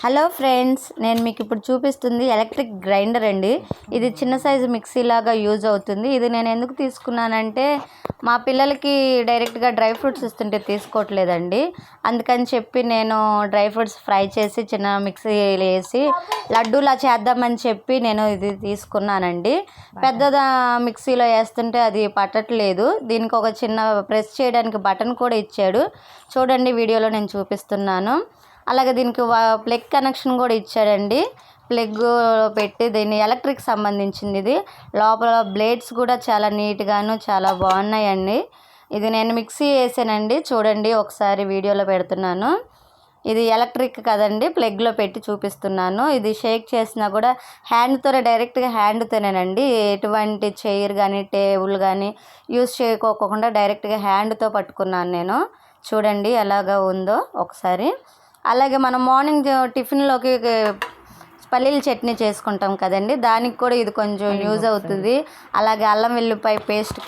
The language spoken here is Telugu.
హలో ఫ్రెండ్స్, నేను మీకు ఇప్పుడు చూపిస్తుంది ఎలక్ట్రిక్ గ్రైండర్ అండి. ఇది చిన్న సైజు మిక్సీ లాగా యూజ్ అవుతుంది. ఇది నేను ఎందుకు తీసుకున్నానంటే మా పిల్లలకి డైరెక్ట్గా డ్రై ఫ్రూట్స్ ఇస్తుంటే తీసుకోవట్లేదండి. అందుకని చెప్పి నేను డ్రై ఫ్రూట్స్ ఫ్రై చేసి చిన్న మిక్సీలో వేసి లడ్డూలా చేద్దామని చెప్పి నేను ఇది తీసుకున్నానండి. పెద్దదా మిక్సీలో వేస్తుంటే అది పట్టట్లేదు. దీనికి ఒక చిన్న ప్రెస్ చేయడానికి బటన్ కూడా ఇచ్చాడు. చూడండి, వీడియోలో నేను చూపిస్తున్నాను. అలాగే దీనికి ప్లగ్ కనెక్షన్ కూడా ఇచ్చాడండి. ప్లగ్ పెట్టి దీన్ని ఎలక్ట్రిక్ సంబంధించింది. ఇది లోపల బ్లేడ్స్ కూడా చాలా నీట్గాను చాలా బాగున్నాయండి. ఇది నేను మిక్సీ వేసానండి. చూడండి, ఒకసారి వీడియోలో పెడుతున్నాను. ఇది ఎలక్ట్రిక్ కదండి, ప్లగ్లో పెట్టి చూపిస్తున్నాను. ఇది షేక్ చేసినా కూడా హ్యాండ్తోనే, డైరెక్ట్గా హ్యాండ్తోనేనండి. ఎటువంటి చైర్ కానీ టేబుల్ కానీ యూజ్ చేయకోకుండా డైరెక్ట్గా హ్యాండ్తో పట్టుకున్నాను నేను. చూడండి ఎలాగా ఉందో ఒకసారి. అలాగే మనం మార్నింగ్ టిఫిన్లోకి పల్లీల చట్నీ చేసుకుంటాం కదండి, దానికి కూడా ఇది కొంచెం యూజ్ అవుతుంది. అలాగే అల్లం వెల్లిపాయ పేస్ట్కి